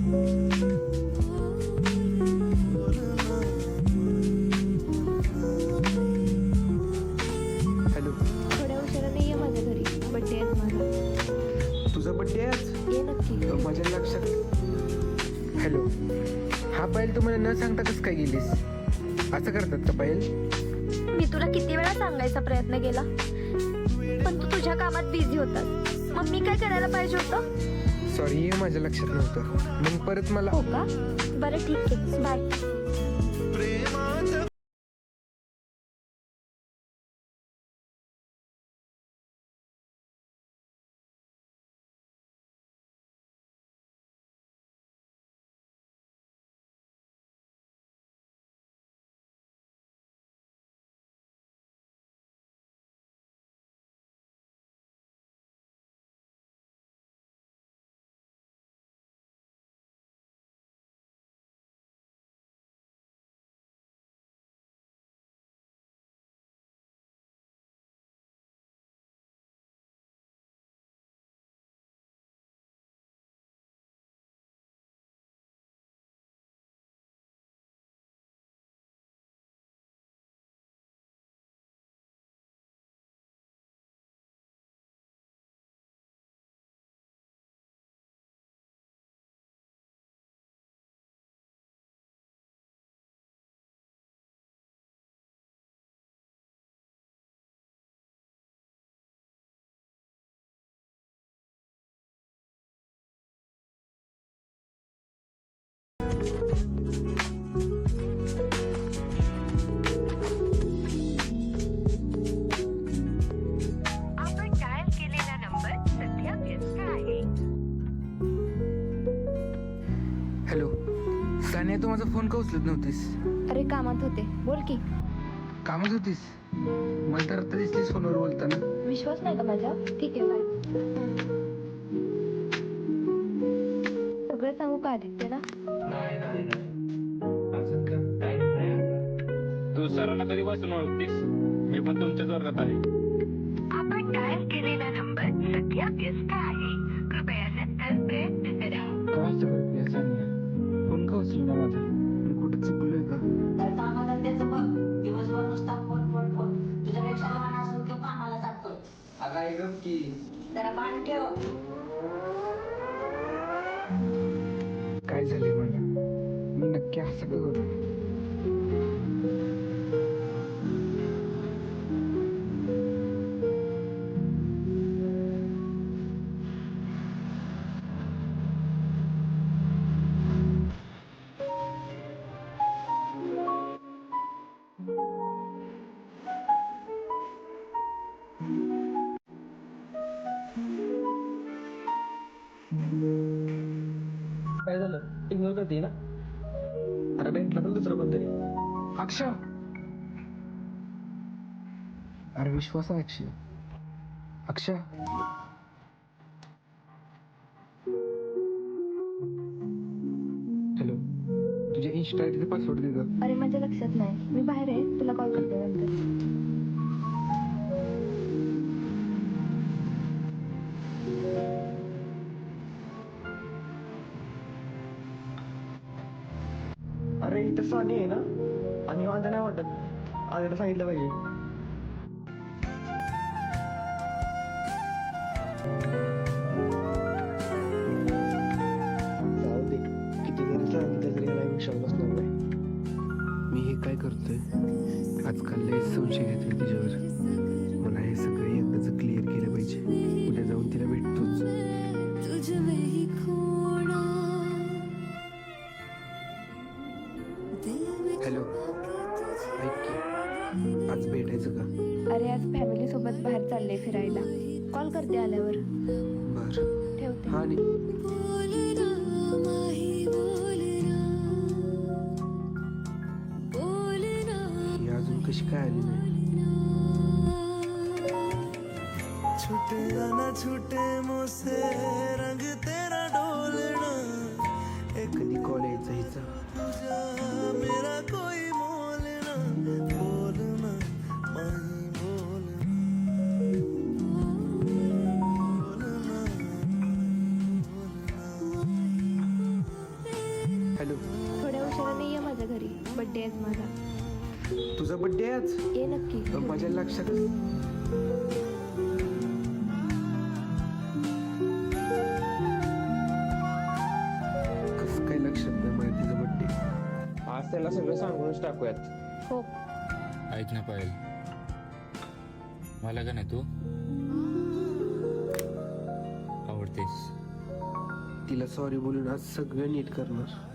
Hello, थोड्या उशिराने ये माझ्या घरी, बड्डे आहे माझा. तुझा बड्डे आहे आज? ये नक्की. माझ्या लक्षात. हॅलो, हा पायल तू मला न सांगता कसं काय गेलीस? असं करतात का पायल? मी तुला किती वेळा सांगायचा प्रयत्न केला, पण तू तुझ्या कामात बिझी होतास. मग मी काय करायला पाहिजे होतं? सॉरी, माझ्या लक्षात नव्हतं. मग परत मला. हो का? बरं ठीक आहे, बाय. आपण डायल केलेला नंबर सध्या व्यस्त आहे. हॅलो, सानिया, तू माझा फोन का उचलत नव्हतीस? अरे कामात होते, बोल की. कामात होतीस? मला तर आता दिसलीस फोनवर बोलताना. विश्वास नाही का माझा? ठीक आहे, बाय. सगळं सांगू का आदित्यला? तू सरांना कधीपासून ओळखतीस? मी पण तुमच्याच वर्गात आहे. आपण डायल केलेला नंबर सध्या व्यस्त आहे. कृपया नंतर प्रयत्न करा. काय सगळं या सानिया? फोन का उचलला माझा? मी कुठं चुकलोय का? काय कामाला त्याचं बघ, दिवसभर नुसता फोन फोन फोन. तुझ्यापेक्षा लहान असून तो कामाला जातोय. अगं आई गप की. जरा भान ठेव. काय झाले मला? मी नक्की असं का करू? काय झालं? इग्नोर करते ना? अरे भेटला तर दुसरं कोणतरी. अक्षय, अरे विश्वास आहे अक्षय. अक्षय, हॅलो, तुझ्या इन्स्टा आयडीचा पासवर्ड दे गं. अरे माझ्या लक्षात नाही, मी बाहेर आहे, तुला कॉल करते नंतर. अरे इथं सानी आहे ना, आणि माझं नाही वाटत. आधीला सांगितलं पाहिजे. जाऊ दे, किती जरी सांगितलं तरी याला विश्वास बसणार नाही. मी हे काय करतोय? आजकाल लय संशय घेतोय तिच्यावर. मला हे सगळं एकदाच क्लिअर केलं पाहिजे. उद्या जाऊन तिला भेटतोच. हॅलो, ऐक की, आज भेटायचं का? अरे आज फॅमिली सोबत बाहेर चालले फिरायला. कॉल करते आल्यावर. बर. ठेवते. हा नाही. ही अजून कशी काय आली नाही? छूटे ना छूटे मुझसे रंग तेरा डोलना. कधी कॉल यायचा हिचा? तुझा मेरा कोई मोल ना. बोलना माही बोलना. बोलना बोलना. हॅलो, थोड्या उशिराने ये माझ्या घरी, बड्डे आहे माझा. तुझा बड्डे आज? ये नक्की. माझ्या लक्षात. कसं काय लक्षात नाही माझ्या तिचा बड्डे? आज त्याला सगळं सांगूनच टाकूयात. हो. ऐक ना पायल, मला का नाही तू आवडतेस. तिला सॉरी बोलून आज सगळं नीट करणार.